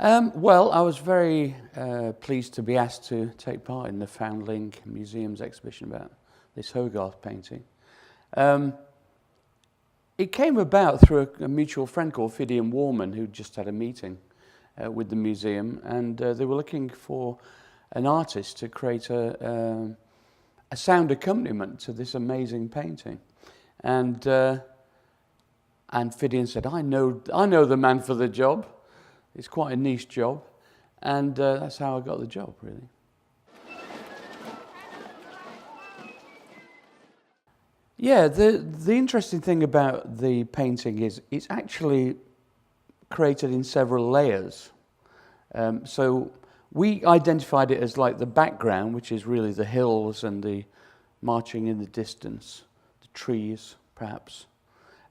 Well, I was very pleased to be asked to take part in the Foundling Museum's exhibition about this Hogarth painting. It came about through a mutual friend called Fidian Warman, who just had a meeting with the museum, and they were looking for an artist to create a sound accompaniment to this amazing painting. And Fidian said, I know the man for the job. It's quite a niche job, and that's how I got the job, really. Yeah, the interesting thing about the painting is it's actually created in several layers. So we identified it as like the background, which is really the hills and the marching in the distance, the trees, perhaps,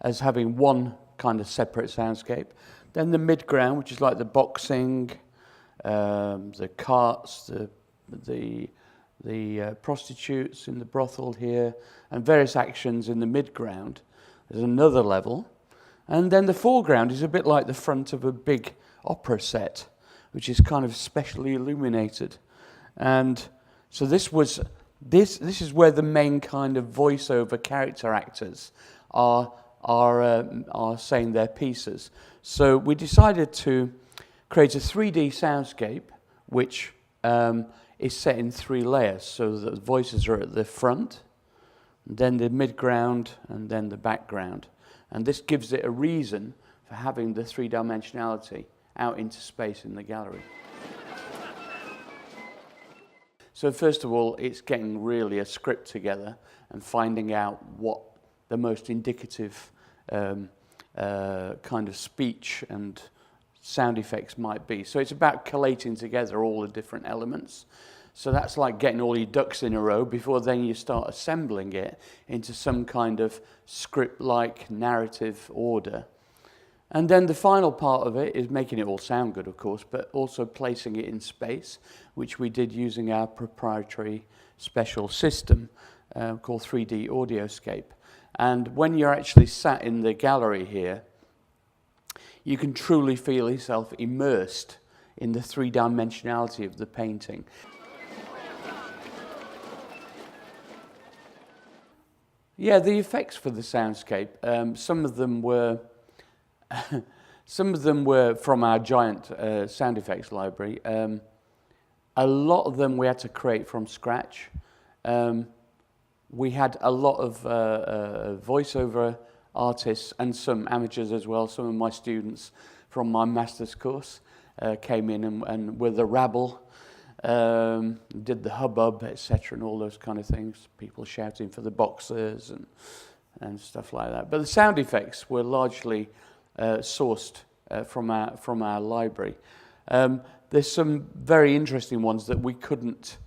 as having one kind of separate soundscape. Then the midground, which is like the boxing, the carts, the prostitutes in the brothel here, and various actions in the midground. There's another level. And then the foreground is a bit like the front of a big opera set, which is kind of specially illuminated. And so this is where the main kind of voiceover character actors are saying their pieces. So we decided to create a 3D soundscape, which is set in 3 layers, so that the voices are at the front, then the midground, and then the background. And this gives it a reason for having the 3-dimensionality out into space in the gallery. So first of all, it's getting really a script together and finding out what the most indicative kind of speech and sound effects might be. So it's about collating together all the different elements. So that's like getting all your ducks in a row before then you start assembling it into some kind of script-like narrative order. And then the final part of it is making it all sound good, of course, but also placing it in space, which we did using our proprietary special system called 3D Audioscape. And when you're actually sat in the gallery here, you can truly feel yourself immersed in the 3-dimensionality of the painting. Yeah, the effects for the soundscape, some of them were from our giant sound effects library. A lot of them we had to create from scratch. We had a lot of voiceover artists and some amateurs as well. Some of my students from my master's course came in and were the rabble, did the hubbub, etc., and all those kind of things. People shouting for the boxers and stuff like that. But the sound effects were largely sourced from our library. There's some very interesting ones that we couldn't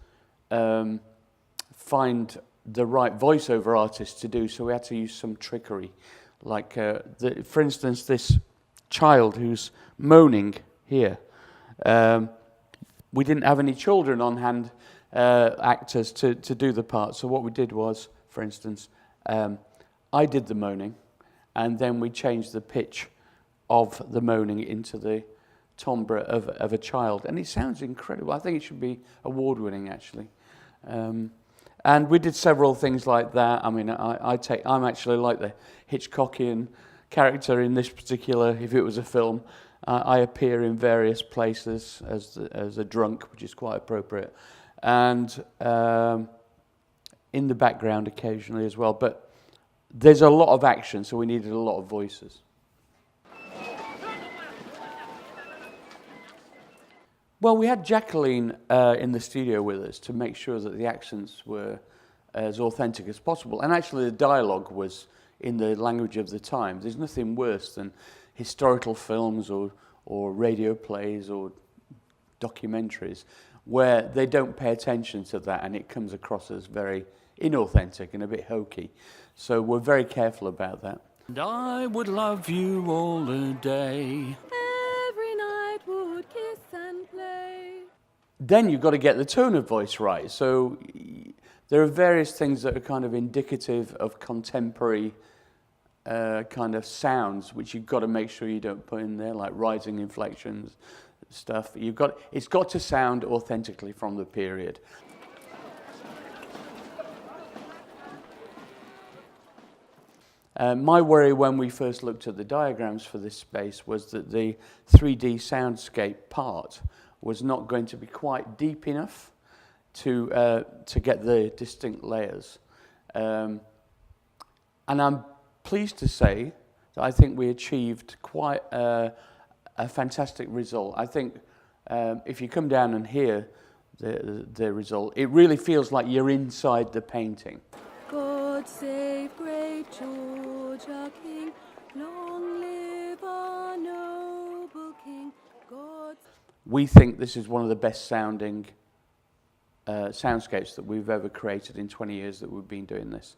find the right voiceover artist to do, so we had to use some trickery. Like, for instance, this child who's moaning here. We didn't have any children on hand, actors, to do the part. So what we did was, for instance, I did the moaning, and then we changed the pitch of the moaning into the timbre of a child. And it sounds incredible. I think it should be award-winning, actually. And we did several things like that. I mean, I'm actually like the Hitchcockian character in this particular, if it was a film. I appear in various places as a drunk, which is quite appropriate, and in the background occasionally as well. But there's a lot of action, so we needed a lot of voices. Well, we had Jacqueline in the studio with us to make sure that the accents were as authentic as possible. And actually the dialogue was in the language of the time. There's nothing worse than historical films or radio plays or documentaries where they don't pay attention to that and it comes across as very inauthentic and a bit hokey. So we're very careful about that. And I would love you all the day. Then you've got to get the tone of voice right. So there are various things that are kind of indicative of contemporary kind of sounds, which you've got to make sure you don't put in there, like rising inflections, stuff. It's got to sound authentically from the period. My worry when we first looked at the diagrams for this space was that the 3D soundscape part was not going to be quite deep enough to get the distinct layers. And I'm pleased to say that I think we achieved quite a fantastic result. I think if you come down and hear the result, it really feels like you're inside the painting. God save great George our King, long live our noble King. God. We think this is one of the best sounding soundscapes that we've ever created in 20 years that we've been doing this.